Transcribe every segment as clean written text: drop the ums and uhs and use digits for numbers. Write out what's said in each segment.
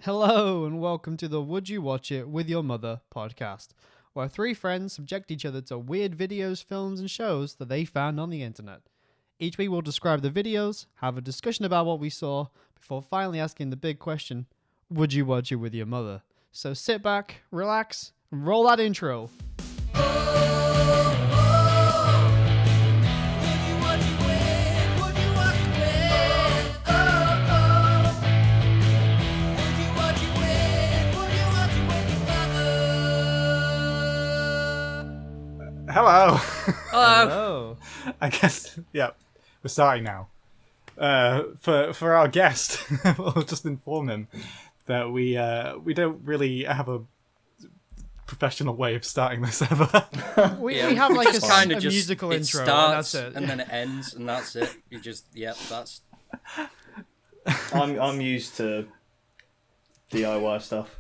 Hello and welcome to the Would You Watch It With Your Mother podcast, where three friends subject each other to weird videos, films and shows that they found on the internet. Each week we'll describe the videos, have a discussion about what we saw, before finally asking the big question, would you watch it with your mother? So sit back, relax, and roll that intro. Hello. Hello. I guess, yeah, we're starting now. For our guest, we'll just inform him that we don't really have a professional way of starting this ever. We have like a musical it intro, starts, and that's it. and then it ends, and that's it. You just, that's... I'm used to DIY stuff.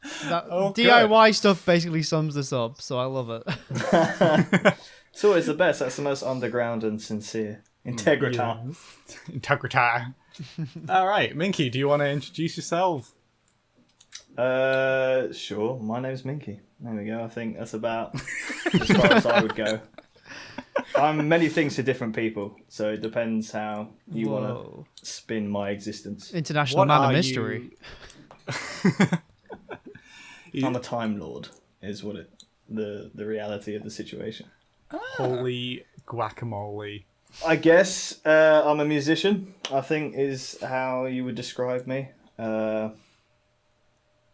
DIY stuff basically sums this up, so I love it. It's always the best. That's the most underground and sincere. Integrity. Integrity. All right, Minky, do you want to introduce yourself? Sure. My name's Minky. There we go. I think that's about as far as I would go. I'm many things to different people, so it depends how you want to spin my existence. International man of mystery. I'm a Time Lord, is what the reality of the situation. Holy guacamole. I guess I'm a musician, I think is how you would describe me. There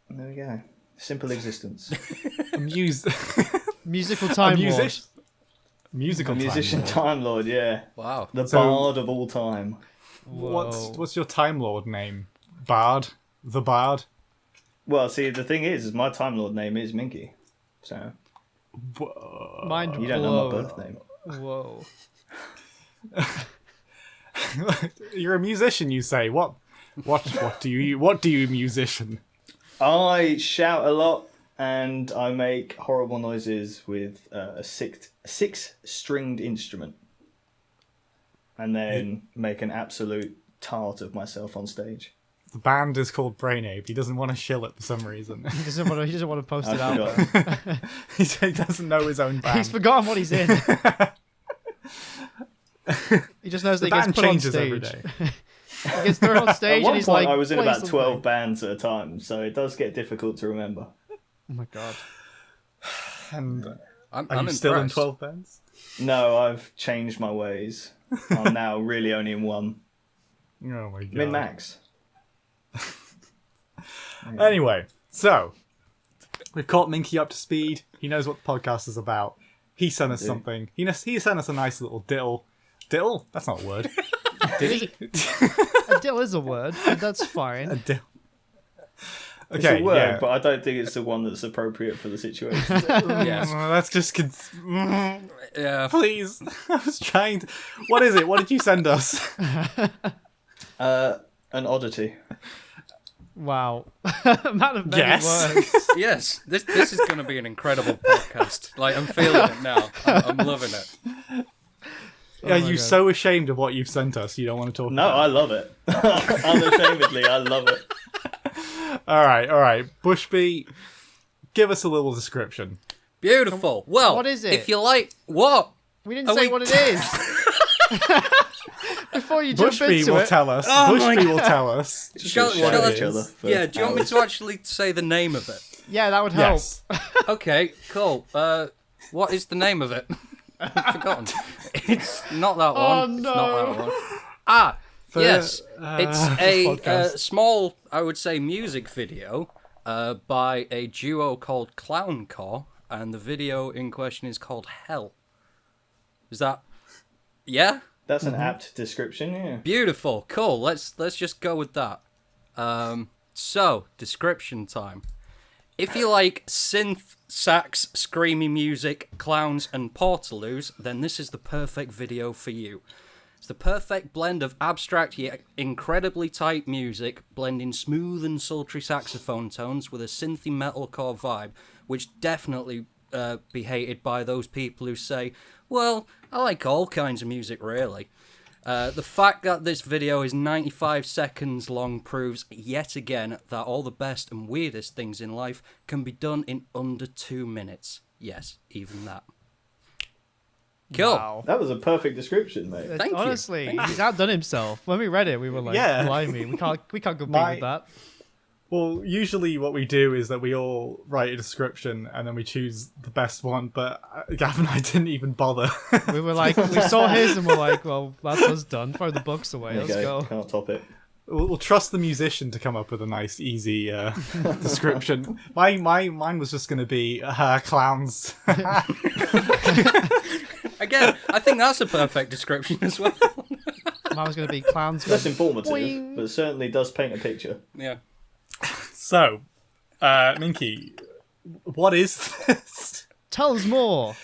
we go. Simple existence. Musical Time Lord. Musical musician Time Lord, yeah. Wow. The bard of all time. What's your Time Lord name? Bard? The Bard? Well, see, the thing is my Time Lord name is Minky. So Mind you don't know my birth name. Whoa. You're a musician, you say. What do you musician? I shout a lot and I make horrible noises with a six-stringed instrument. And then make an absolute tart of myself on stage. The band is called Brain Ape. He doesn't want to shill it for some reason. He doesn't want to post it out. He doesn't know his own band. He's forgotten what he's in. He just knows that he gets put on stage. Every day. He gets thrown on stage At one and he's point, like, I was in "Play about something." 12 bands at a time, so it does get difficult to remember. Oh my god. And I'm are you still in impressed. 12 bands? No, I've changed my ways. I'm now really only in one. Oh my god. Min max. Anyway, so we've caught Minky up to speed. He knows what the podcast is about. He sent us something. He sent us a nice little diddle. Diddle? That's not a word. Did he? A dill is a word, but that's fine. A diddle. It's a word, but I don't think it's the one that's appropriate for the situation. Yes. That's just... Yeah. Please. I was trying to... What is it? What did you send us? An oddity. Wow. Amount of many words. Yes. This is going to be an incredible podcast. Like, I'm feeling it now. I'm loving it. Are you so ashamed of what you've sent us you don't want to talk No, about I love it. Unashamedly, I love it. All right. Bushby, give us a little description. Beautiful. Well, What is it? If you like... What? We didn't say what it is. Before you jump Bushby into will it. tell us. Oh Bushby will tell us. Shall Shout at I- each other for Yeah, do you want me hours. to actually say the name of it? Yeah, that would help. Yes. Okay, cool. What is the name of it? I've forgotten. It's not that one. Oh, It's no. not that one. Ah, yes. It's a podcast. small, I would say, music video by a duo called Clowncore, and the video in question is called Hell. Is that... Yeah? That's an apt description, yeah. Beautiful. Cool. Let's just go with that. So, description time. If you like synth, sax, screamy music, clowns, and portaloos, then this is the perfect video for you. It's the perfect blend of abstract yet incredibly tight music, blending smooth and sultry saxophone tones with a synthy metalcore vibe, which definitely be hated by those people who say, well, I like all kinds of music, really. The fact that this video is 95 seconds long proves yet again that all the best and weirdest things in life can be done in under 2 minutes. Yes, even that. Cool. Wow. That was a perfect description, mate. Thank you. Honestly, Thank he's outdone himself. When we read it, we were like, Yeah. blimey, we can't compete My- with that. Well, usually what we do is that we all write a description and then we choose the best one, but Gav and I didn't even bother. We were like, we saw his and we're like, well, that's us done. Throw the books away. There you Let's go. Can't top it. We'll trust the musician to come up with a nice, easy description. Mine was just going to be clowns. Again, I think that's a perfect description as well. Mine was going to be clowns. Less going, informative, boing. but certainly does paint a picture. Yeah. So, Minky, what is this? Tell us more.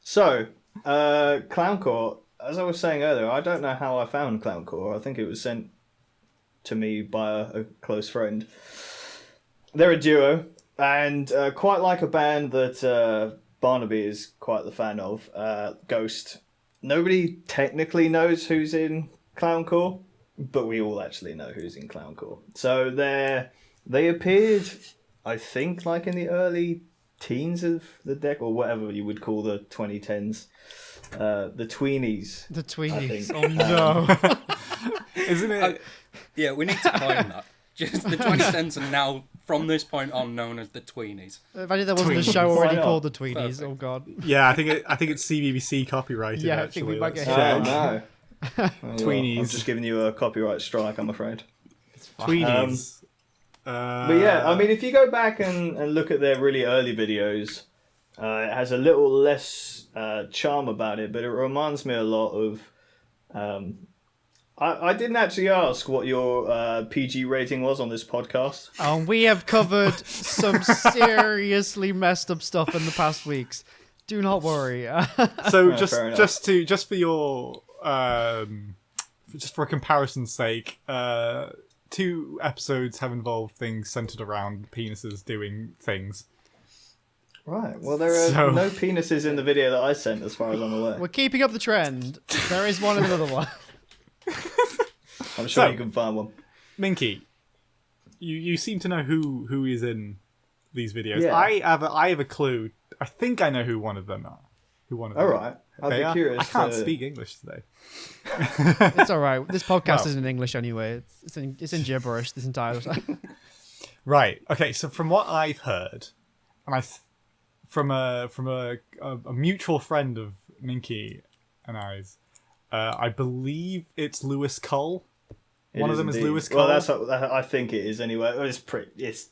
So, Clowncore, as I was saying earlier, I don't know how I found Clowncore. I think it was sent to me by a close friend. They're a duo, and quite like a band that Barnaby is quite the fan of, Ghost. Nobody technically knows who's in Clowncore, but we all actually know who's in Clowncore. So they appeared, I think, like in the early teens of the decade, or whatever you would call the 2010s. The tweenies. The tweenies. think. Oh no. Isn't it? Yeah, we need to coin that. Just the 2010s are now, from this point on, known as the tweenies. Imagine there wasn't a Tweenies. show already Why not? called the tweenies. Perfect. Oh god. Yeah, I think it's CBBC copyrighted. Yeah, I actually. think we might get Let's hit. check. Oh no. Tweenies. I'm just giving you a copyright strike, I'm afraid. Tweenies. But yeah, I mean, if you go back and look at their really early videos, it has a little less charm about it, but it reminds me a lot of... I didn't actually ask what your PG rating was on this podcast. We have covered some seriously messed up stuff in the past weeks. Do not worry. So fair enough. just for your just for comparison's sake, 2 episodes have involved things centered around penises doing things. Right, well, there are So- no penises in the video that I sent, as far as I'm aware. We're keeping up the trend. There is one and another one. I'm sure So- you can find one. Minky, you seem to know who is in these videos. Yeah. I have a clue. I think I know who one of them are. All right, I'd they be are. curious. I can't to- speak English today. It's all right. This podcast Well. isn't in English anyway. It's in gibberish this entire time. Right. Okay. So from what I've heard, and from a mutual friend of Minky and I's, I believe it's Lewis Cole. It One of them is indeed. Lewis Well, Cole. that's what, I think it is anyway. It's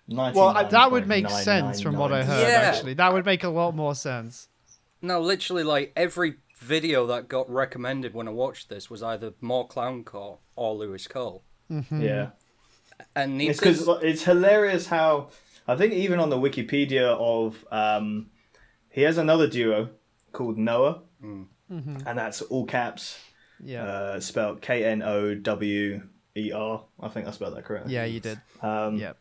99. Well, That would make sense from what I heard, Yeah. actually. That would make a lot more sense. No, literally, like, every video that got recommended when I watched this was either more Clowncore or Lewis Cole. Yeah. And It's neither... because it's hilarious how I think even on the Wikipedia of he has another duo called Noah, and that's all caps, Yeah. spelled Knower. I think I spelled that correctly. Yeah, you did. Yep.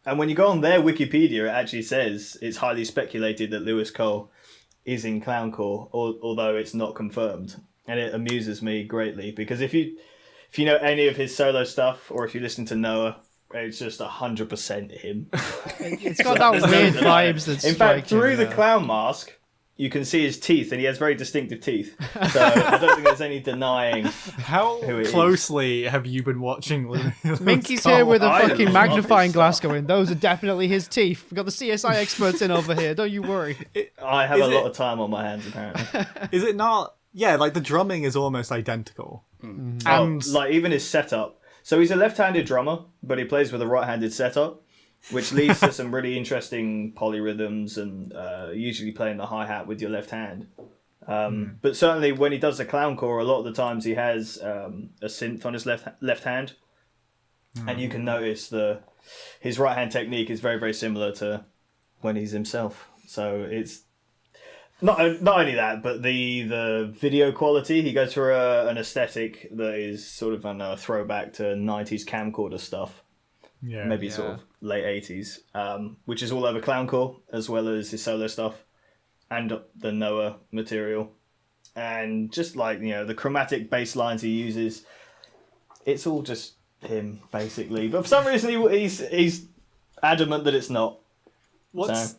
And when you go on their Wikipedia, it actually says it's highly speculated that Lewis Cole is in Clowncore, although it's not confirmed. And it amuses me greatly because if you know any of his solo stuff, or if you listen to Noah, it's just 100% him. It's got that weird vibes that's In fact, through the clown mask, you can see his teeth, and he has very distinctive teeth. So I don't think there's any denying. How Who it is. closely have you been watching Lewis Minky's Cole? here with a I fucking love magnifying his glass stuff. going, those are definitely his teeth. We've got the CSI experts in over here, don't you worry. I have Is a lot it- of time on my hands, apparently. Is it not? Yeah, like the drumming is almost identical. And Like even his setup. So he's a left-handed drummer, but he plays with a right-handed setup, which leads to some really interesting polyrhythms and usually playing the hi-hat with your left hand. But certainly when he does the clowncore, a lot of the times he has a synth on his left hand, and you can notice his right hand technique is very, very similar to when he's himself. So it's not only that, but the video quality. He goes for an aesthetic that is sort of a throwback to 90s camcorder stuff. yeah, Maybe sort of late 80s, which is all over Clowncore, as well as his solo stuff and the Noah material. and just like the chromatic bass lines he uses, it's all just him basically. But for some reason he's adamant that it's not. What's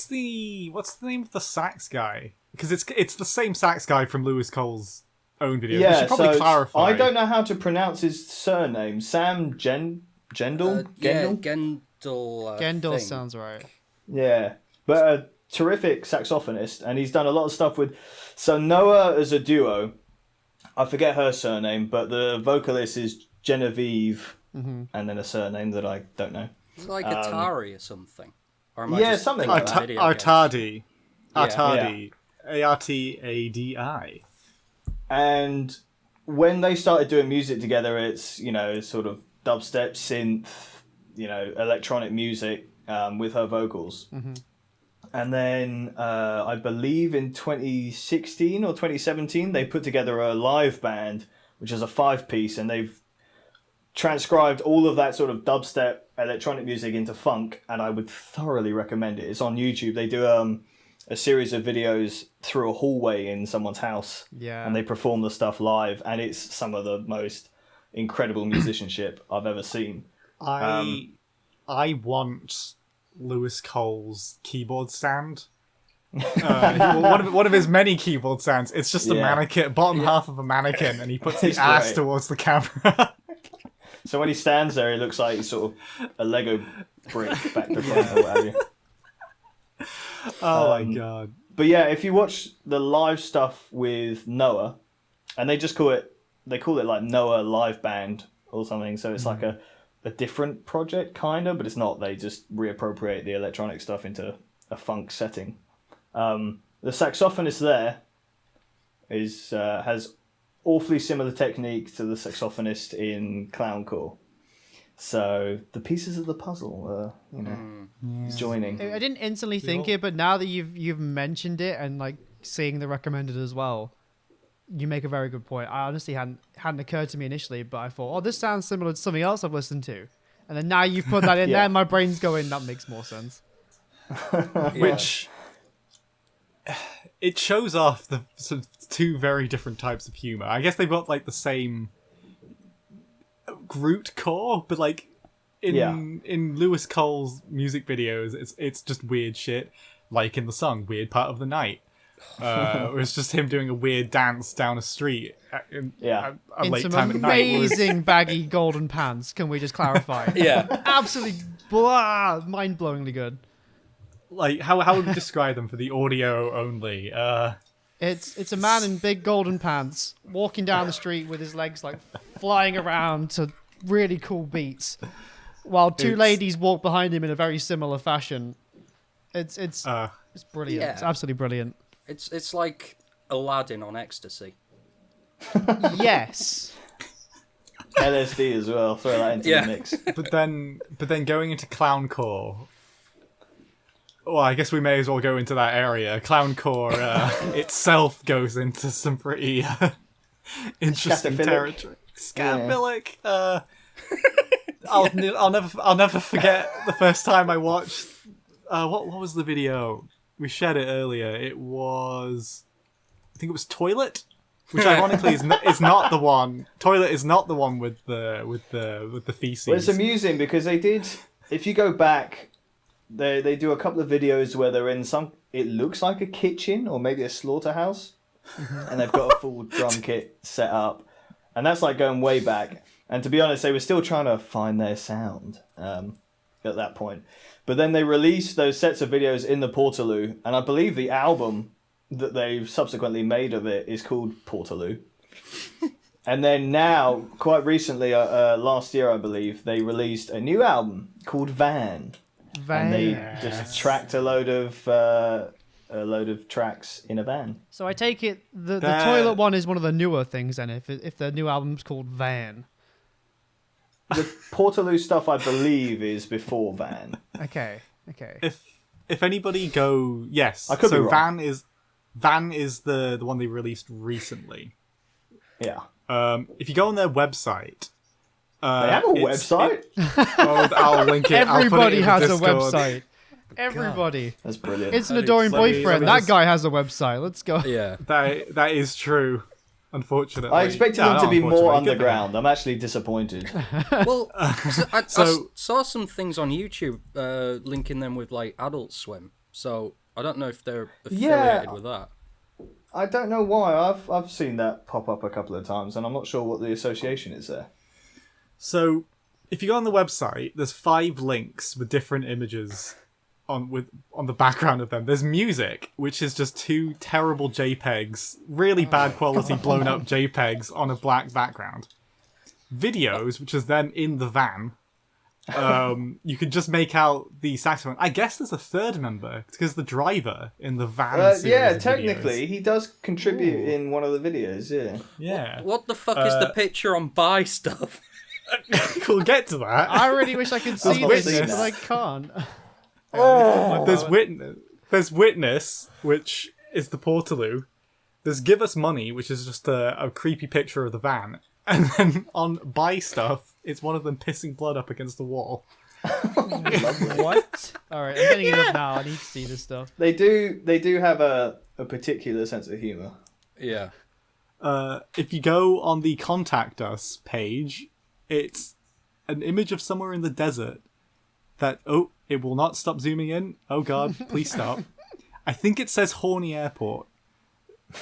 the name of the sax guy? Because it's the same sax guy from Lewis Cole's own videos. Yeah, we should probably clarify. I don't know how to pronounce his surname. Sam Gendel? Yeah, Gendel? Gendel. Sounds right. Yeah, but a terrific saxophonist, and he's done a lot of stuff with. So Noah as a duo, I forget her surname, but the vocalist is Genevieve, and then a surname that I don't know. It's like Atari or something. Or am I Yeah, just something thinking like of that. video games? Artadi. Yeah. Artadi. Artadi. And when they started doing music together, it's sort of dubstep, synth, electronic music with her vocals. And then I believe in 2016 or 2017 they put together a live band, which is a 5-piece, and they've transcribed all of that sort of dubstep electronic music into funk, and I would thoroughly recommend it. It's on YouTube. They do a series of videos through a hallway in someone's house, and they perform the stuff live, and it's some of the most incredible musicianship I've ever seen. I want Lewis Cole's keyboard stand. One of his many keyboard stands. It's just a mannequin, bottom half of a mannequin, and he puts the ass great. towards the camera. So when he stands there, he looks like he's sort of a Lego brick back to front or what have you. Oh my god. But yeah, if you watch the live stuff with Noah, and they call it like Noah Live Band or something, so it's like a different project kind of, but it's not. They just reappropriate the electronic stuff into a funk setting. The saxophonist there has awfully similar technique to the saxophonist in Clowncore. So the pieces of the puzzle are, joining. I didn't instantly think it, but now that you've mentioned it and like seeing the recommended as well, you make a very good point. I honestly hadn't occurred to me initially, but I thought, this sounds similar to something else I've listened to. And then now you've put that in there, and my brain's going, that makes more sense. Which it shows off the sort of two very different types of humor. I guess they've got like the same Groot core, but like in Lewis Cole's music videos, it's just weird shit. Like in the song "Weird Part of the Night," where it's just him doing a weird dance down a street In late some time at night. amazing baggy golden pants. Can we just clarify? Absolutely mind-blowingly good. Like how would we describe them for the audio only? It's a man in big golden pants walking down the street with his legs like flying around to really cool beats, while two ladies walk behind him in a very similar fashion. It's brilliant. Yeah. It's absolutely brilliant. It's like Aladdin on ecstasy. Yes. LSD as well. Throw that into the mix. But then going into clowncore. Well, I guess we may as well go into that area. Clowncore itself goes into some pretty interesting territory. Scatophilic. I'll never forget the first time I watched. What was the video? We shared it earlier. I think it was Toilet, which ironically is not the one. Toilet is not the one with the feces. Well, it's amusing because they did. If you go back. They do a couple of videos where they're in it looks like a kitchen or maybe a slaughterhouse, and they've got a full drum kit set up, and that's like going way back. And to be honest, they were still trying to find their sound at that point. But then they released those sets of videos in the Portaloo, and I believe the album that they've subsequently made of it is called Portaloo. And then now, quite recently, last year I believe, they released a new album called Van. And they just tracked a load of tracks in a van. So I take it the Toilet one is one of the newer things then, if the new album's called Van. The Portaloo stuff, I believe, is before Van. Okay. If anybody yes. I could be wrong. Van is the one they released recently. Yeah. If you go on their website. They have a website? I'll link it. Everybody I'll put it in has the a Discord. website. Everybody. That's brilliant. It's an Let me- adoring let me- boyfriend. let me That just- guy has a website. Let's go. Yeah. That is true. Unfortunately, I expected No, them to not be more unfortunately, good underground. I'm actually disappointed. Well, I So- saw some things on YouTube linking them with like Adult Swim. So I don't know if they're affiliated with that. I don't know why. I've seen that pop up a couple of times, and I'm not sure what the association is there. So, if you go on the website, there's 5 links with different images on the background of them. There's music, which is just 2 terrible JPEGs, really bad quality blown up JPEGs on a black background. Videos, which is them in the van. You can just make out the saxophone. I guess there's a third member because the driver in the van. Yeah, series of technically, videos. he does contribute Ooh. in one of the videos. Yeah. Yeah, What the fuck is the picture on Buy Stuff? we'll get to that. I really wish I could see There's this, witness. but I can't. There's Witness, which is the Portaloo. There's Give Us Money, which is just a creepy picture of the van. And then on Buy Stuff, it's one of them pissing blood up against the wall. What? All right, I'm getting it up now. I need to see this stuff. They do have a particular sense of humor. Yeah. If you go on the Contact Us page, it's an image of somewhere in the desert that, it will not stop zooming in. Oh god, please stop. I think it says Horny Airport.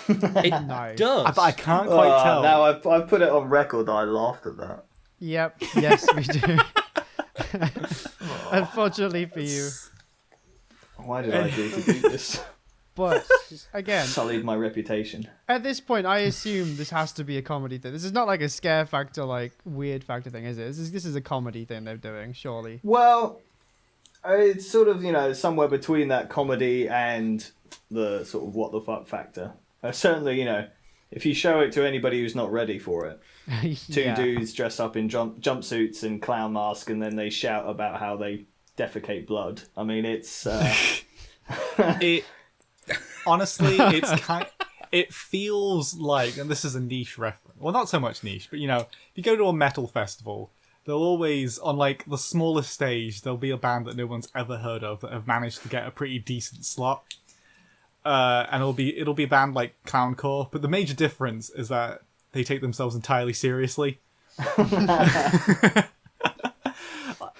It Nice. does. But I can't quite tell. Now I've put it on record that I laughed at that. Yep. Yes, we do. Unfortunately for you, Why did I agree to do this? but again, Sullied my reputation. at this point, I assume this has to be a comedy thing. This is not like a scare factor, like weird factor thing, is it? This is a comedy thing they're doing, surely. Well, it's sort of, somewhere between that comedy and the sort of what the fuck factor. Certainly, if you show it to anybody who's not ready for it, two Yeah. dudes dressed up in jumpsuits and clown masks, and then they shout about how they defecate blood. I mean, it's... It honestly, it feels like, and this is a niche reference. Well, not so much niche, but if you go to a metal festival, they'll always, on like the smallest stage, there'll be a band that no one's ever heard of that have managed to get a pretty decent slot. And it'll be a band like Clowncore, but the major difference is that they take themselves entirely seriously.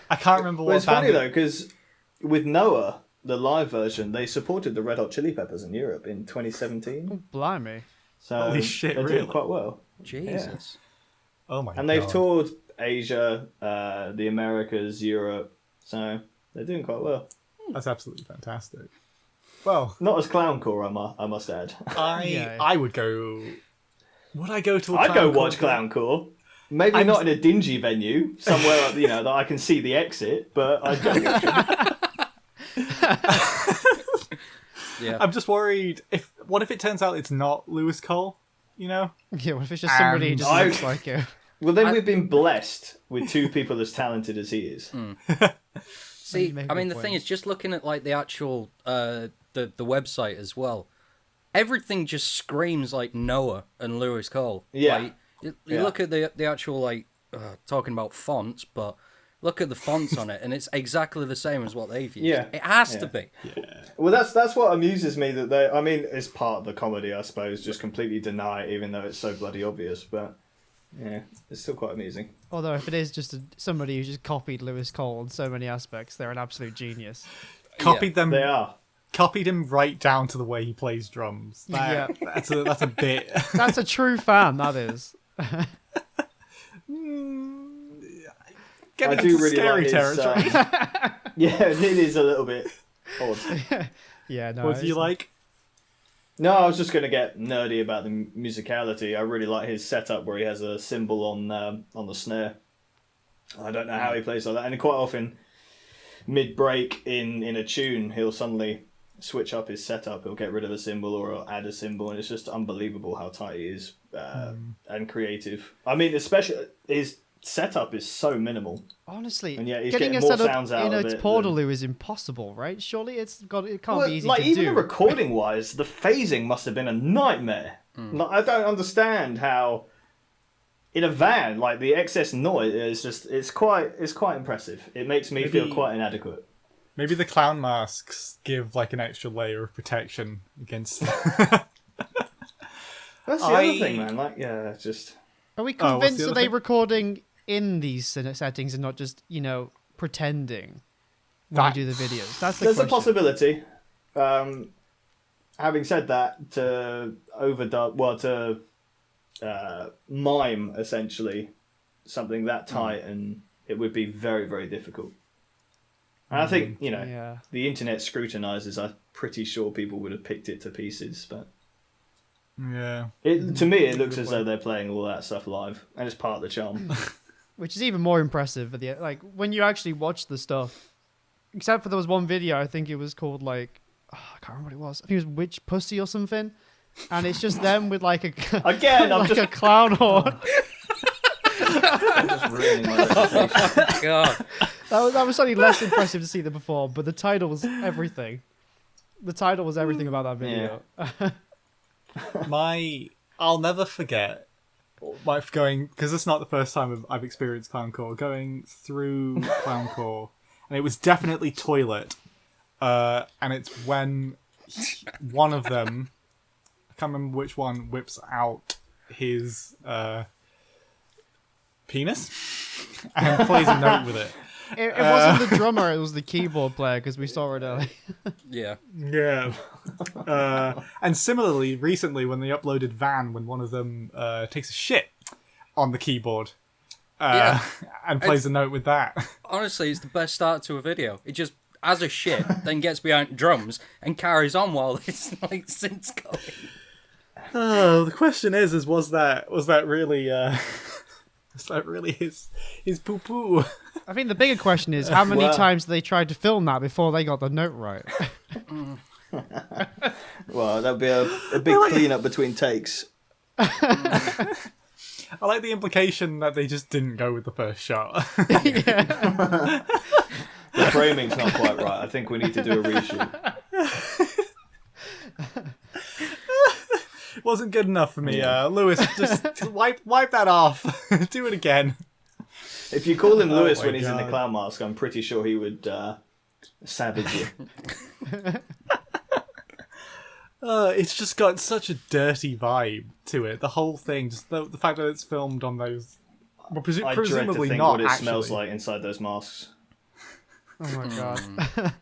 I can't remember what Well, it's band funny, though, because with Noah, the live version, they supported the Red Hot Chili Peppers in Europe in 2017. Blimey. So Holy shit, they're really? doing quite well. Jesus. Oh my god. And they've toured Asia, the Americas, Europe. So they're doing quite well. That's absolutely fantastic. Well, Not as Clowncore, I must add. Yeah. I would go. Would I go to a I'd go Clowncore watch gig? Clowncore. Maybe not in a dingy venue, somewhere that I can see the exit, but I'd go watch it. Yeah. I'm just worried what if it turns out it's not Lewis Cole, Yeah, what if it's just somebody who And just I- looks like you? Well, then we've been blessed with 2 people as talented as he is. See, You make a I mean, good the thing point. is, just looking at like the actual the website as well, everything just screams like Noah and Lewis Cole. Yeah. Like, you Yeah. look at the actual talking about fonts, but look at the fonts on it, and it's exactly the same as what they've used. Yeah. It has to Yeah. be. Well, that's what amuses me. That they, I mean, it's part of the comedy, I suppose. Just completely deny it, even though it's so bloody obvious. But yeah, it's still quite amusing. Although if it is just somebody who just copied Lewis Cole in so many aspects, they're an absolute genius. Copied them. They are. Copied him right down to the way he plays drums. Yeah. That's a bit. That's a true fan, that is. Getting I do into really scary like his, territory. Yeah, it is a little bit odd. Yeah, no. What do you it's- like? No, I was just going to get nerdy about the musicality. I really like his setup where he has a cymbal on the snare. I don't know how he plays like that. And quite often, mid-break in a tune, he'll suddenly switch up his setup. He'll get rid of a cymbal or he'll add a cymbal. And it's just unbelievable how tight he is and creative. I mean, especially his setup is so minimal. Honestly, And yet he's getting a getting more setup sounds out in of its it Portaloo is impossible, right? Surely it can't Well, be easy like to even do. the recording wise, the phasing must have been a nightmare. Like, I don't understand how in a van, the excess noise is just it's quite impressive. It makes me feel Maybe- quite inadequate. Maybe the clown masks give like an extra layer of protection against. That's the other thing, man. Like, yeah, it's just. Are we what's the convinced other that they thing? recording in these settings and not just, pretending when they do the videos? That's the There's a question. possibility. Having said that, to mime essentially something that tight, and it would be very, very difficult. And I think Yeah. the internet scrutinizes. I'm pretty sure people would have picked it to pieces, but Yeah. to me it looks as though they're playing all that stuff live, and it's part of the charm. Which is even more impressive at the like when you actually watch the stuff. Except for there was one video, I think it was called I can't remember what it was. I think it was Witch Pussy or something. And it's just them with like a Again, I'm a clown horn. I'm just ruining my reputation. God. That was slightly less impressive to see than before, but the title was everything. The title was everything about that video. I'll never forget going, because it's not the first time I've experienced clowncore, going through clowncore, and it was definitely toilet, and it's when one of them, I can't remember which one, whips out his penis and plays a note with it. It wasn't the drummer, it was the keyboard player, because we saw it earlier. Yeah. Yeah. And similarly, recently when they uploaded Van, when one of them takes a shit on the keyboard Yeah. and plays a note with that. Honestly, it's the best start to a video. It just has a shit, then gets behind drums and carries on while it's like synth's going. Oh, the question is was that really was that really his poo poo? I think the bigger question is how many times they tried to film that before they got the note right. Well, that'd be a big clean-up between takes. I like the implication that they just didn't go with the first shot. Yeah. The framing's not quite right. I think we need to do a reshoot. It wasn't good enough for me. Lewis, just wipe that off. Do it again. If you call him Lewis my when he's in the God. clown mask, I'm pretty sure he would savage you. It's just got such a dirty vibe to it. The whole thing, just the fact that it's filmed on those, well, I dread to presumably think not what it actually. smells like inside those masks. Oh my god.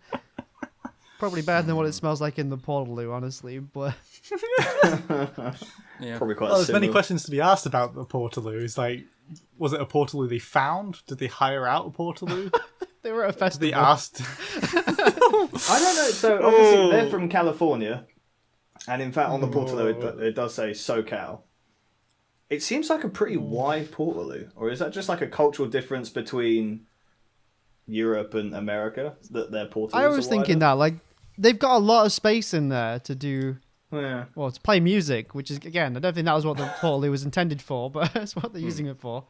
Probably better than what it smells like in the Portaloo, honestly, but Yeah. Probably quite Well, there's similar. many questions to be asked about the Portaloo. It's like, was it a Portaloo they found? Did they hire out a Portaloo? they were at a Did festival. they asked? I don't know. So obviously they're from California, and in fact on the Portaloo it does say SoCal. It seems like a pretty wide Portaloo, or is that just like a cultural difference between Europe and America that their Portaloos I was are thinking wider? that, like, they've got a lot of space in there to do, Yeah. well, to play music, which is, again, I don't think that was what the Portaloo was intended for, but that's what they're using it for.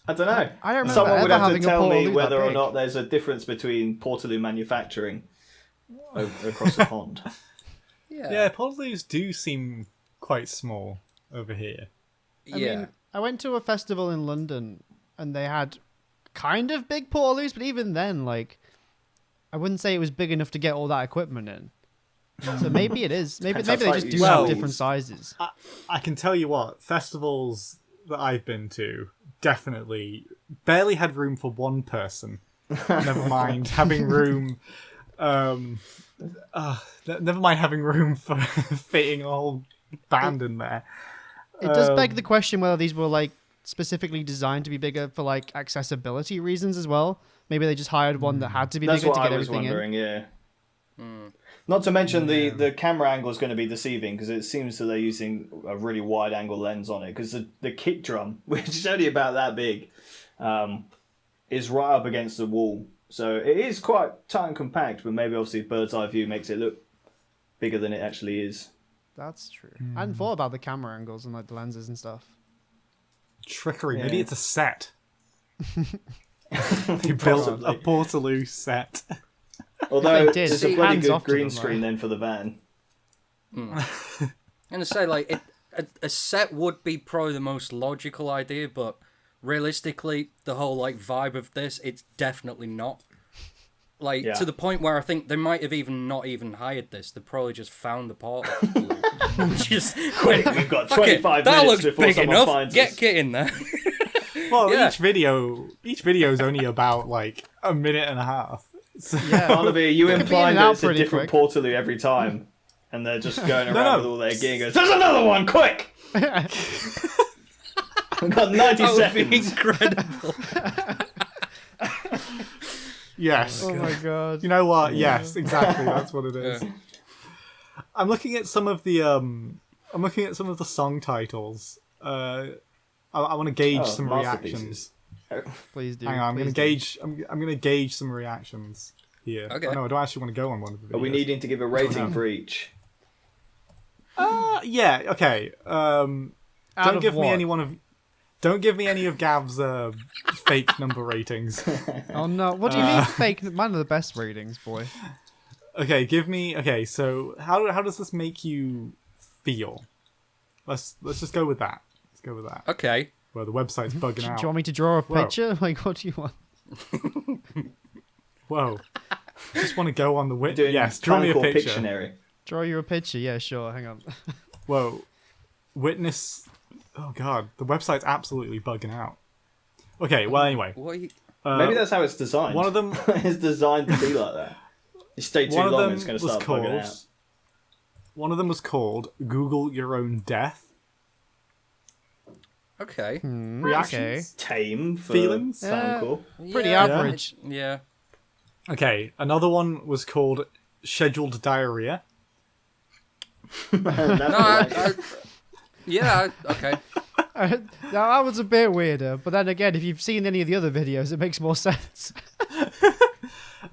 I don't know. I don't remember Someone would ever have to having a tell me Portaloo that whether or big. not there's a difference between Portaloo manufacturing across the pond. Yeah, Portaloos do seem quite small over here. I mean, I went to a festival in London, and they had kind of big Portaloos, but even then, like, I wouldn't say it was big enough to get all that equipment in. So maybe it is. Maybe Depends how they tight just you do squeeze. have different sizes. I can tell you what, festivals that I've been to definitely barely had room for one person. Never mind having room. Never mind having room for fitting a whole band in there. It does beg the question whether these were like specifically designed to be bigger for like accessibility reasons as well. Maybe they just hired one that had to be That's bigger what to get I was everything in. wondering, yeah. Not to mention the camera angle is going to be deceiving because it seems that they're using a really wide angle lens on it because the kick drum, which is only about that big, is right up against the wall. So it is quite tight and compact, but maybe obviously bird's eye view makes it look bigger than it actually is. That's true. I hadn't thought about the camera angles and like the lenses and stuff. Trickery. Yeah. Maybe it's a set. They built Possibly. a Portaloo set. Although they did, it's a see, bloody hands good off to green them, screen though. then for the van. I'm gonna say like a set would be probably the most logical idea, but realistically, the whole like vibe of this, it's definitely not. Like, Yeah. to the point where I think they might have even not even hired this. They probably just found the portal. Just Quick, we've got fuck it, 25 that minutes looks before big someone enough. finds Get us. Kit in there. Well, Yeah. each video is only about like a minute and a half. So, Yeah. Barnaby, you Could be in implying and that out it's a pretty different quick. Portaloo every time, and they're just going around no. with all their gear and goes, there's another one, quick! I've got 90 That would be seconds. incredible. yes. Oh my god. You know what? Yes, exactly. That's what it is. Yeah. I'm looking at some of the song titles. I want to gauge some masterpieces. reactions. Please do. Hang on, I'm please gonna do. gauge. I'm gonna gauge some reactions here. Okay. Oh, no, I don't actually want to go on one of the videos. Are we needing to give a rating for each? Yeah. Okay. Out Don't of give me what? any one of. Don't give me any of Gav's fake number ratings. Oh no! What do you mean fake? Mine are the best ratings, boy. Okay, give me. Okay, so how does this make you feel? Let's just go with that. Let's go with that. Okay. Well, the website's bugging Do you out. want me to draw a Whoa. picture? Like, what do you want? Whoa. Just want to go on the We're doing yes, draw me a Clancore picture. Pictionary. Draw you a picture? Yeah, sure. Hang on. Whoa. Witness. Oh god, the website's absolutely bugging out. Okay, well anyway. What are you... Maybe that's how it's designed. One of them. It's designed to be like that. You stay too One of long, them it's going to was start bugging out. called. One of them was called "Google Your Own Death." Okay. Reactions. Tame for Feelings? soundcore. Pretty Yeah. average. Yeah. Okay, another one was called "Scheduled Diarrhea." No, yeah, okay. Now, that was a bit weirder, but then again, if you've seen any of the other videos, it makes more sense.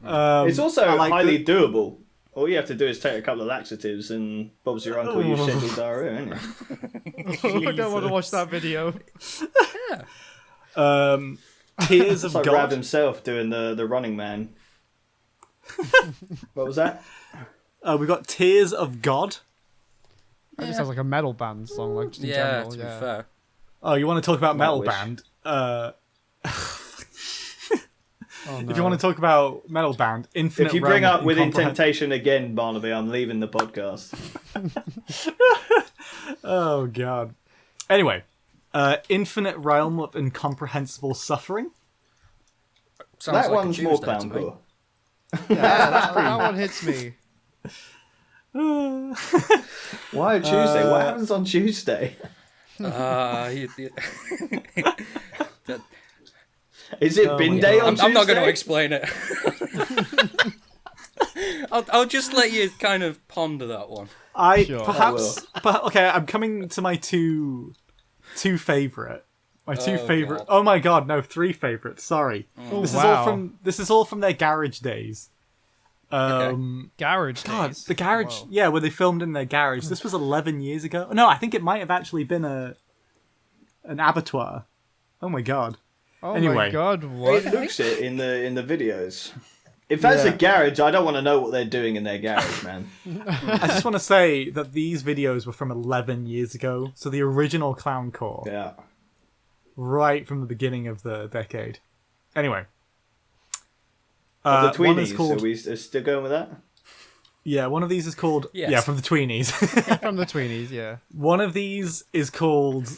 It's also I like highly doable. All you have to do is take a couple of laxatives and Bob's your uncle, you Oh. scheduled diarrhea, ain't you? I don't want to watch that video. Tears of It's like Rab God. himself doing the running man. What was that? We got Tears of God. That just sounds like a metal band song, like just in Yeah, general. to be Yeah. fair. Oh, you want to talk about Might metal wish. band? Oh, no. If you want to talk about metal band, Infinite If you bring Realm up of Within Incomprehen- Temptation again, Barnaby, I'm leaving the podcast. Oh god. Anyway, Infinite Realm of Incomprehensible Suffering. Sounds That like a one's more Tuesday to me. clowncore. Yeah, that one hits me. Why Tuesday? What happens on Tuesday? Is it bin my day God. on Tuesday? I'm not going to explain it. I'll just let you kind of ponder that one. I Sure. perhaps, but okay. I'm coming to my two favorite. My two Oh, favorite. God. Oh my god, no, three favorites. Sorry, Oh, this wow. is all from their garage days. Garage God, days. the garage. Whoa. Yeah, where they filmed in their garage. This was 11 years ago. No, I think it might have actually been an abattoir. Oh my god. Oh my Anyway. god, what? It looks it in the videos. If that's a garage, I don't want to know what they're doing in their garage, man. I just want to say that these videos were from 11 years ago, so the original Clowncore, Yeah. right from the beginning of the decade. Anyway. The one is Tweenies, called, are we still going with that? yeah, one of these is called, Yes. yeah, from the Tweenies. From the Tweenies, yeah. One of these is called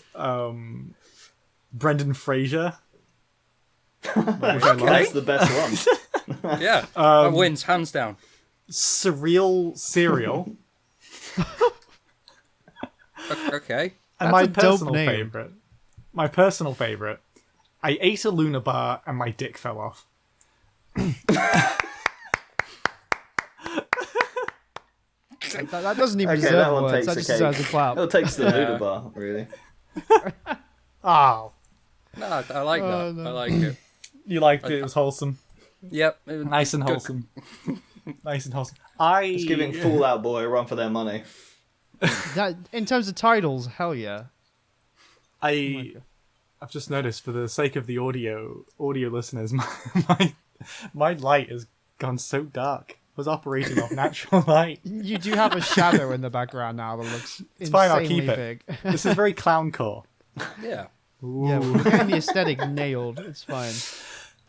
Brendan Fraser. Which I love. That's the best one. Yeah, that wins, hands down. Surreal Cereal. Okay. And That's my a dope personal name. favorite, I ate a Luna bar and my dick fell off. That doesn't even Okay, that deserve one words. takes That the just cake. deserves a clap. It takes the Luda bar, really. Oh, No, I like that. no. I like it. you liked it? It was wholesome, Yep. nice and good. wholesome, nice and wholesome. It's giving Fallout Boy a run for their money. That, in terms of titles, hell yeah. I've just noticed, for the sake of the audio listeners, my light has gone so dark. I was operating off natural light. You do have a shadow in the background now that looks It's fine, I'll insanely keep it. big. This is very clowncore. Yeah. Yeah, we're getting the aesthetic nailed. It's fine.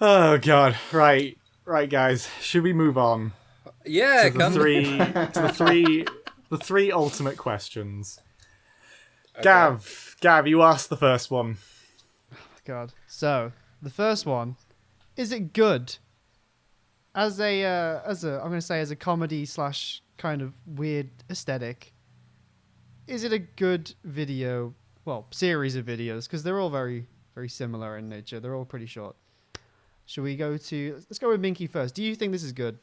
Oh god, right. Right, guys, should we move on Yeah, to the three ultimate questions? Okay. Gav, you asked the first one. God. So the first one, is it good? As I'm gonna say as a comedy slash kind of weird aesthetic, is it a good video? Well, series of videos because they're all very very similar in nature. They're all pretty short. Should we go to? Let's go with Minky first. Do you think this is good?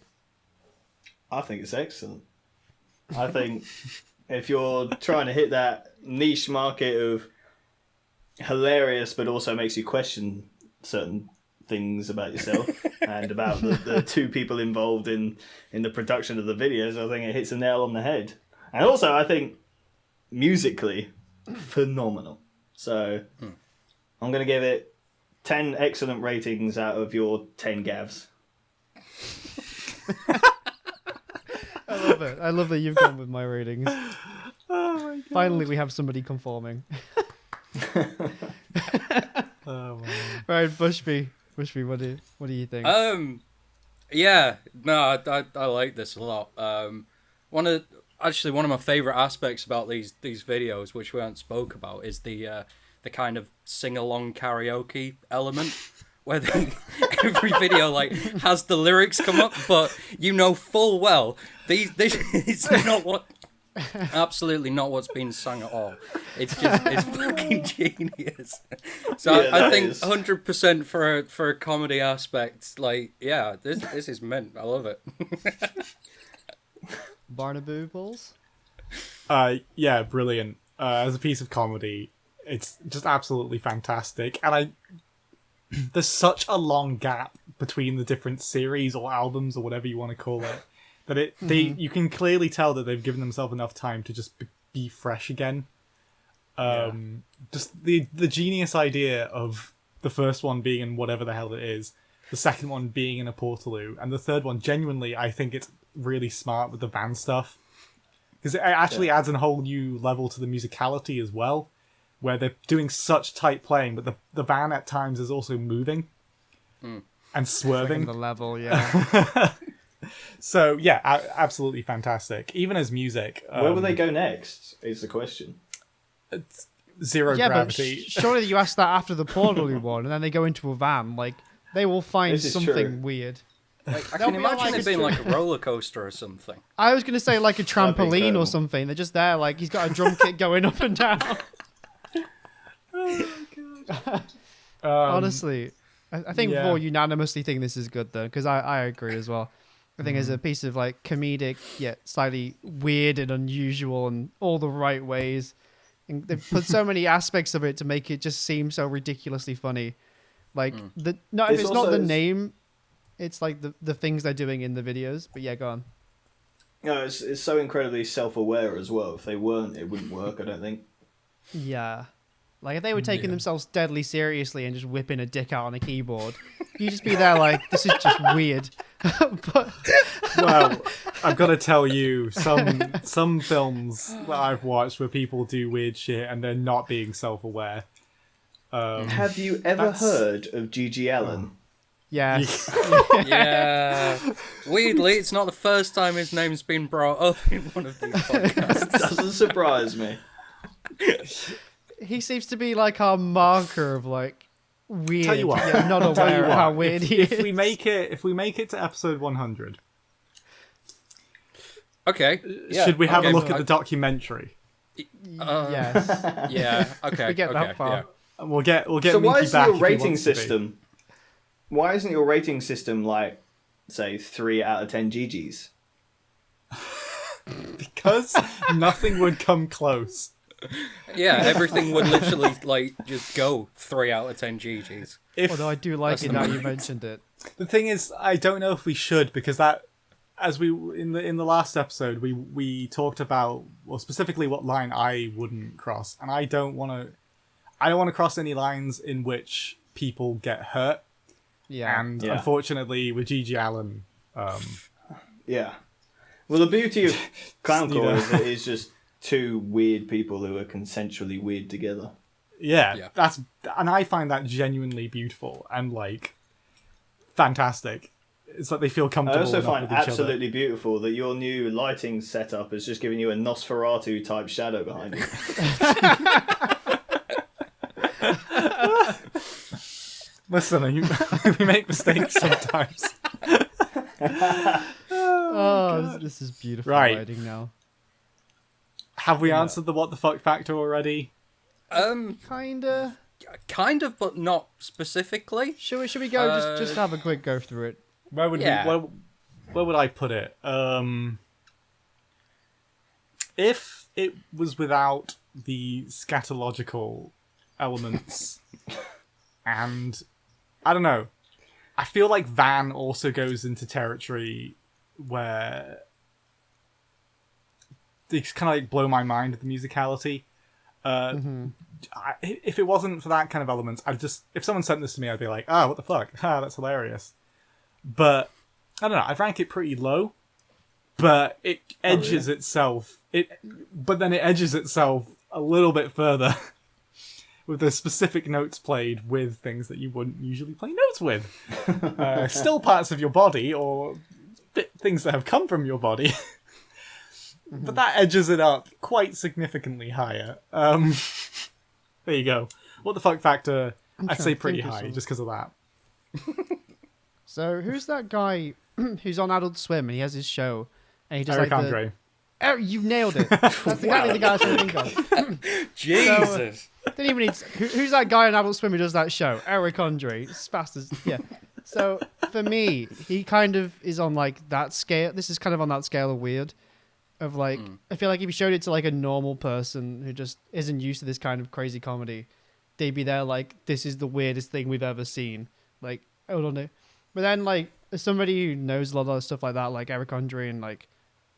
I think it's excellent. I think if you're trying to hit that niche market of hilarious, but also makes you question certain things about yourself and about the two people involved in the production of the videos, I think it hits a nail on the head. And also, I think musically, phenomenal. So I'm going to give it 10 excellent ratings out of your 10 Gavs. I love it. I love that you've gone with my ratings. Oh my god! Finally, we have somebody conforming. Oh man. Right, Bushby, what do you think? Yeah, no, I like this a lot. One of my favorite aspects about these videos, which we haven't spoke about, is the kind of sing along karaoke element, where every video like has the lyrics come up, but you know full well it's not what. Absolutely not what's being sung at all. It's fucking genius. So Yeah, I think is. 100% for a comedy aspect. Like, yeah, this is mint. I love it. Barnaboo balls? Yeah, brilliant. As a piece of comedy, it's just absolutely fantastic. And there's such a long gap between the different series or albums or whatever you want to call it, that you can clearly tell that they've given themselves enough time to just be fresh again. Just the genius idea of the first one being in whatever the hell it is, the second one being in a Portaloo, and the third one, genuinely, I think it's really smart with the van stuff. Because it actually adds a whole new level to the musicality as well, where they're doing such tight playing, but the van at times is also moving and swerving. The level, yeah. So, yeah, absolutely fantastic. Even as music. Where will they go next, is the question. Zero Yeah, gravity. but surely you ask that after the Portaloo one, and then they go into a van. Like, they will find This is something true. weird. Like, I They'll can be on, imagine like, it being like a roller coaster or something. I was going to say like a That'd be trampoline or incredible. something. They're just there, like, he's got a drum kit going up and down. Honestly, I think yeah. we'll unanimously think this is good, though, because I agree as well. I think as a piece of, like, comedic, yet slightly weird and unusual in all the right ways. And they've put so many aspects of it to make it just seem so ridiculously funny. Like, if It's it's not also- the name, it's like the things they're doing in the videos. But yeah, go on. No, it's so incredibly self-aware as well. If they weren't, it wouldn't work, I don't think. Yeah. Like, if they were taking themselves deadly seriously and just whipping a dick out on a keyboard, you'd just be there like, this is just weird. But Well, I've got to tell you, some films that I've watched where people do weird shit and they're not being self-aware. Have you ever That's- heard of G.G. Allen? yes. Yeah. Weirdly, it's not the first time his name's been brought up in one of these podcasts. Doesn't surprise me. He seems to be like our marker of like weird, Tell you what. yet not Tell you aware of what, how weird he is. if we make it to episode 100, Okay. Yeah, should we have okay, a look at the documentary? Yes. Yeah. Okay. We get that okay, far. yeah. And we'll get So Minky why isn't back your if he rating wants to be. system? Why isn't your rating system like, say, 3 out of 10 GGs? Because nothing would come close. Yeah, everything would literally like just go 3 out of 10 GGs. Although I do like That's it the now main- you mentioned it. The thing is, I don't know if we should, because that, as we in the last episode, we talked about, well, specifically what line I wouldn't cross, and I don't want to cross any lines in which people get hurt. Yeah. And Yeah. unfortunately, with G.G. Allen, Yeah. Well, the beauty of Clowncore You know. is that it's just two weird people who are consensually weird together. Yeah. and I find that genuinely beautiful and like fantastic. it's like they feel I comfortable. also enough find with each other. absolutely beautiful that your new lighting setup has just given you a Nosferatu type shadow behind you. Listen, we make mistakes sometimes. Oh, this is beautiful Right. writing now. Have we answered the what the fuck factor already? Kinda. Kind of, but not specifically. Should we go just have a quick go through it? Where would where would I put it? If it was without the scatological elements, and I don't know, I feel like Van also goes into territory where they kind of like blow my mind with the musicality. If it wasn't for that kind of elements, if someone sent this to me, I'd be like, "Ah, what the fuck? Ah, that's hilarious." But I don't know. I'd rank it pretty low, but it edges itself. But then it edges itself a little bit further with the specific notes played with things that you wouldn't usually play notes with. Still parts of your body or things that have come from your body. But that edges it up quite significantly higher. There you go. What the fuck factor? I'd say pretty high, just because of that. So who's that guy who's on Adult Swim and he has his show and he does Eric like Andre. Oh, you nailed it. That's exactly the guy I was trying to think of. Jesus. Didn't even need. Who's that guy on Adult Swim who does that show? Eric Andre. It's fast as yeah. So for me, he kind of is on like that scale. This is kind of on that scale of weird. Of like, I feel like if you showed it to like a normal person who just isn't used to this kind of crazy comedy, they'd be there like, this is the weirdest thing we've ever seen. Like, I don't know. But then like, as somebody who knows a lot of stuff like that, like Eric Andre and like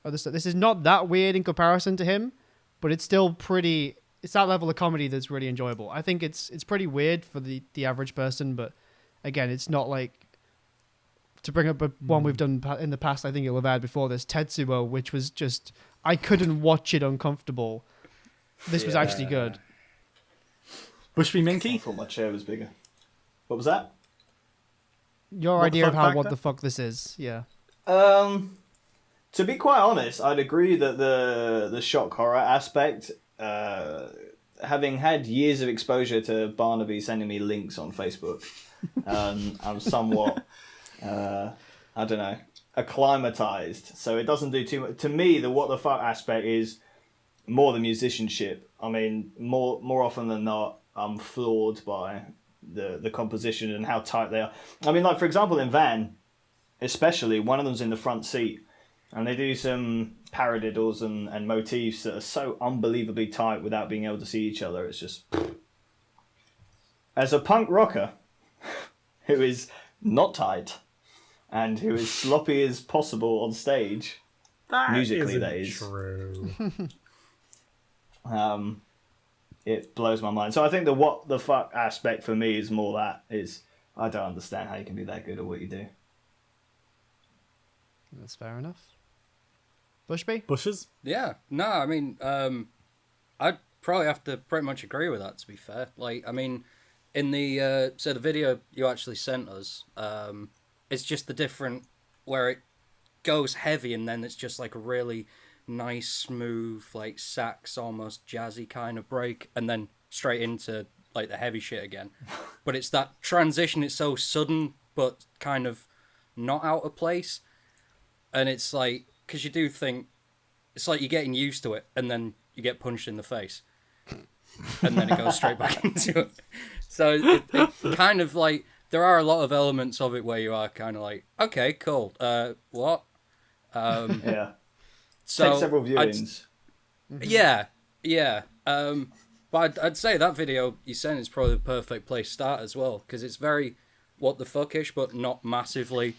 other stuff, this is not that weird in comparison to him, but it's still pretty. It's that level of comedy that's really enjoyable. I think it's pretty weird for the average person, but again, it's not like. To bring up one we've done in the past, I think you'll have had before this, Tetsuo, which was just, I couldn't watch it uncomfortable. This was actually good. Bushby I Minky? thought my chair was bigger. What was that? Your What the idea of fuck how factor? what the fuck this is, yeah. To be quite honest, I'd agree that the shock horror aspect, having had years of exposure to Barnaby sending me links on Facebook, I'm somewhat, I don't know, acclimatized. So it doesn't do too much. To me, the what the fuck aspect is more the musicianship. I mean, more often than not, I'm floored by the composition and how tight they are. I mean, like, for example, in Van, especially, one of them's in the front seat. And they do some paradiddles and motifs that are so unbelievably tight without being able to see each other. It's just... As a punk rocker who is not tight and who is sloppy as possible on stage, musically that is, true. it blows my mind. So I think the what the fuck aspect for me is more that is, I don't understand how you can be that good at what you do. That's fair enough. Bushby? Bushes? Yeah, no, I mean, I'd probably have to pretty much agree with that, to be fair. Like, I mean, in the video you actually sent us, it's just the different, where it goes heavy and then it's just like a really nice, smooth, like sax, almost jazzy kind of break, and then straight into like the heavy shit again. But it's that transition, it's so sudden, but kind of not out of place. And it's like, because you do think, it's like you're getting used to it, and then you get punched in the face. And then it goes straight back into it. So it kind of like, there are a lot of elements of it where you are kind of like, okay, cool, what? Yeah. So Take several viewings. Yeah. But I'd say that video you sent is probably the perfect place to start as well, because it's very what the fuckish, but not massively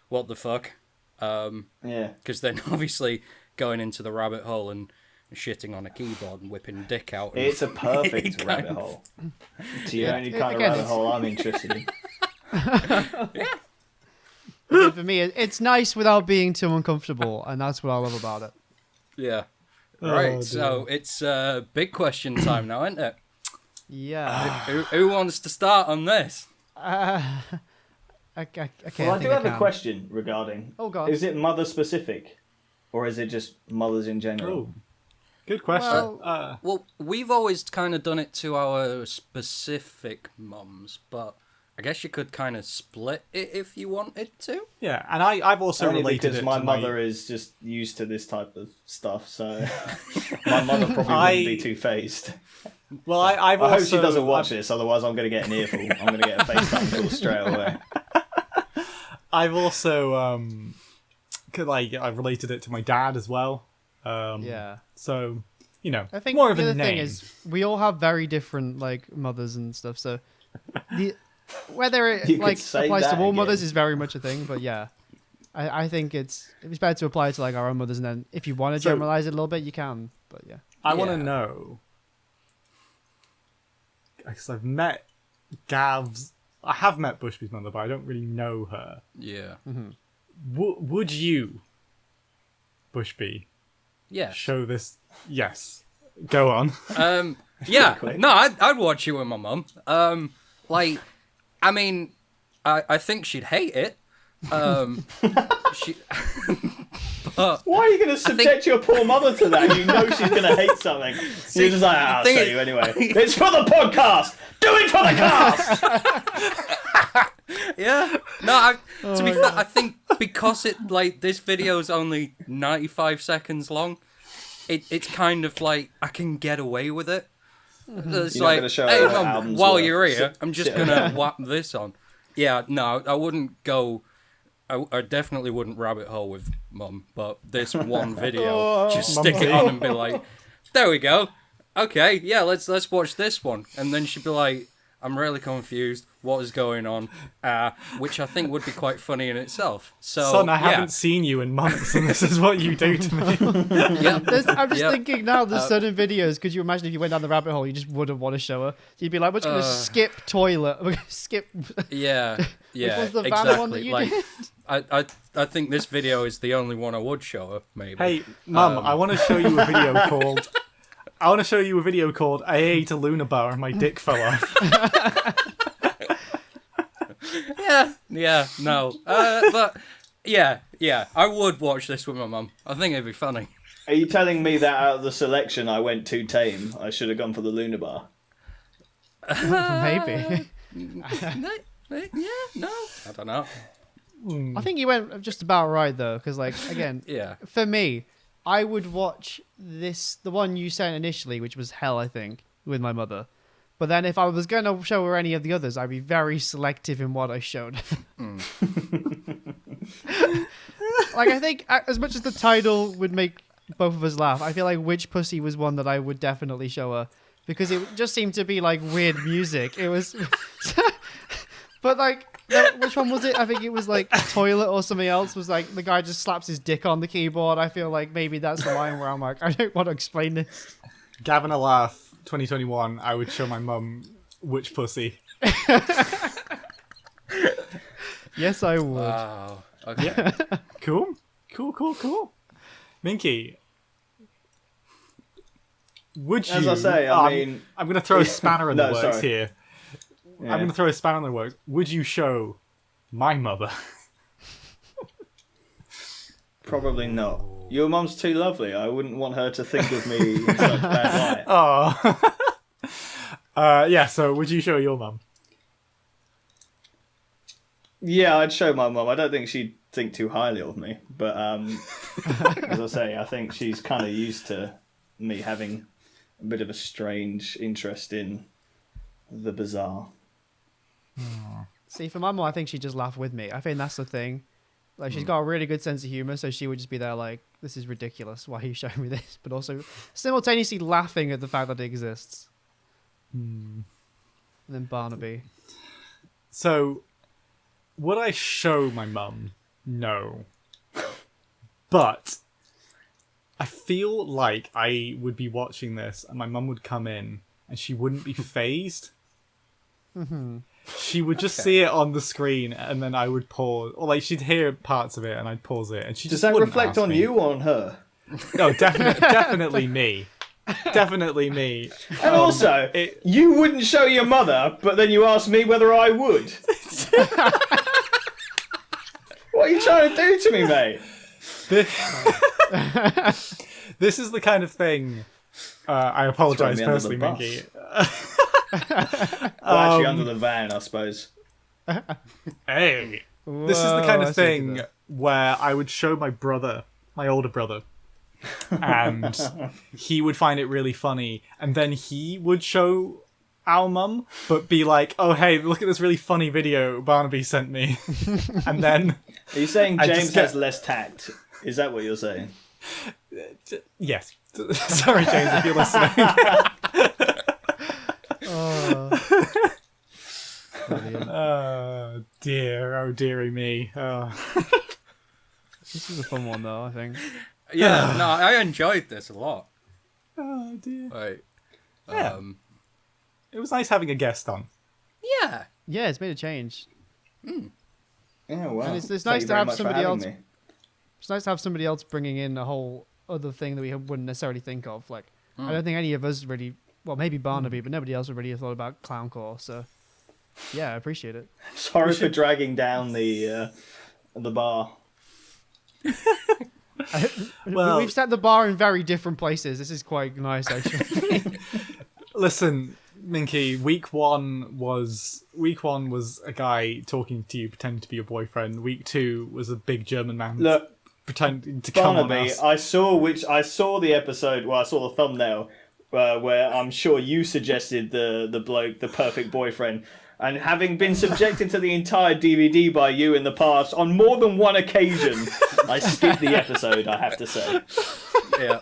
what the fuck. Yeah. Because then obviously going into the rabbit hole and shitting on a keyboard and whipping dick out. And It's a perfect rabbit hole. It's the only kind of again, rabbit it's- hole I'm interested in. But for me, it's nice without being too uncomfortable, and that's what I love about it. Yeah. Oh, Right, dear. so it's big question time now, isn't it? Yeah. Who wants to start on this? I can't Well, I think do have a can. question regarding. Oh, God. Is it mother specific, or is it just mothers in general? Oh, good question. Well- Well, we've always kind of done it to our specific mums, but I guess you could kind of split it if you wanted to. Yeah, and I've also Only related because it my to mother is just used to this type of stuff, so my mother probably wouldn't be too phased. Well, I've I also... hope she doesn't watch this, otherwise I'm going to get an earful. I'm going to get a FaceTime call straight away. I've also I've related it to my dad as well. Yeah. So I think more of the a other name. thing is we all have very different like mothers and stuff. So whether it You could like say applies to that all again. mothers is very much a thing. But yeah, I think it's better to apply it to like our own mothers, and then if you want to So- generalize it a little bit, you can. But yeah, I want to Yeah. know, because I've met Gav's. I have met Bushby's mother, but I don't really know her. Yeah. Would you, Bushby, Yeah. show this? Yes. Go on. Yeah. quick. No, I'd watch it with my mum. Like, I mean, I think she'd hate it. She. But Why are you going to subject your poor mother to that? You know she's going to hate something. You're just like, I'll thing show is- you anyway. It's for the podcast! Do it for the cast! Yeah. No, to be fair, I think because this video is only 95 seconds long, it's kind of like I can get away with it. It's You're not like, gonna show hey, her mum, albums while worth. you're here, I'm just Sit gonna down. whap this on. Yeah, no, I wouldn't go. I definitely wouldn't rabbit hole with mum, but this one video, just stick it on and be like, there we go. Okay, yeah, let's watch this one, and then she'd be like, I'm really confused. What is going on? Which I think would be quite funny in itself. So, Son, I yeah. haven't seen you in months, and this is what you do to me. Yeah. I'm just Yep. thinking now. There's certain videos. Could you imagine if you went down the rabbit hole, you just wouldn't want to show her. You'd be like, we're just gonna skip toilet. We're gonna skip. Yeah, yeah, was the van exactly. one that you like, did? I think this video is the only one I would show her. Maybe. Hey, Mum, I want to show you a video called. I want to show you a video called "I ate a Luna bar and my dick fell off." Yeah, no. But yeah, I would watch this with my mum. I think it'd be funny. Are you telling me that out of the selection I went too tame? I should have gone for the Luna Bar. Maybe. Yeah, no, I don't know. I think you went just about right though, because like again, Yeah, for me, I would watch the one you sent initially, which was Hell, I think, with my mother. But then if I was going to show her any of the others, I'd be very selective in what I showed. Like, I think as much as the title would make both of us laugh, I feel like Witch Pussy was one that I would definitely show her. Because it just seemed to be like weird music. It was... But like, which one was it? I think it was like Toilet or something else. Was like the guy just slaps his dick on the keyboard. I feel like maybe that's the line where I'm like, I don't want to explain this. Gavin a laugh. 2021. I would show my mum Witch Pussy. Yes, I would. wow. Okay. Cool. Minky. Would you? As I say, I mean... I'm going to throw a spanner in the No, works sorry. here. Yeah. I'm going to throw a spanner in the works. Would you show my mother? Probably not. Your mum's too lovely. I wouldn't want her to think of me in such bad light. Oh. Yeah, so would you show your mum? Yeah, I'd show my mum. I don't think she'd think too highly of me. But as I say, I think she's kind of used to me having a bit of a strange interest in the bizarre. See, for my mom, I think she'd just laugh with me. I think that's the thing. Like, she's got a really good sense of humor, so she would just be there like, this is ridiculous. Why are you showing me this? But also simultaneously laughing at the fact that it exists. And then Barnaby. So, would I show my mum? No. But I feel like I would be watching this and my mum would come in and she wouldn't be phased. She would just see it on the screen and then I would pause. Or like she'd hear parts of it and I'd pause it. And she Does just that wouldn't reflect ask on me. you or on her? No, definitely me. Definitely me. And also, you wouldn't show your mother, but then you asked me whether I would. trying to do to me, mate? This is the kind of thing. I apologise Throw me under the personally, bus. Minky. Well, actually, under the van, I suppose. Hey, this is the kind of thing where I would show my brother, my older brother, and he would find it really funny, and then he would show our mum, but be like, "Oh, hey, look at this really funny video Barnaby sent me," and then Are you saying I James just get- has less tact? Is that what you're saying? yes, sorry, James, if you're listening. Brilliant. Oh dearie me. Oh. This is a fun one, though, I think. Yeah, no, I enjoyed this a lot. Oh dear. Right. Yeah. It was nice having a guest on. Yeah. Yeah, it's made a change. Yeah, well. And it's thank nice you to very have much for somebody having else- me. It's nice to have somebody else bringing in a whole other thing that we wouldn't necessarily think of. Like, I don't think any of us really, well, maybe Barnaby, but nobody else really thought about clowncore. So, yeah, I appreciate it. Sorry for dragging down the bar. Well- We've set the bar in very different places. This is quite nice, actually. Listen, Minky, week one was a guy talking to you, pretending to be your boyfriend. Week 2 was a big German man Look, pretending to come on Barnaby, us. I saw the episode. Well, I saw the thumbnail where I'm sure you suggested the bloke, the perfect boyfriend, and having been subjected to the entire DVD by you in the past on more than one occasion, I skipped the episode. I have to say. Yeah.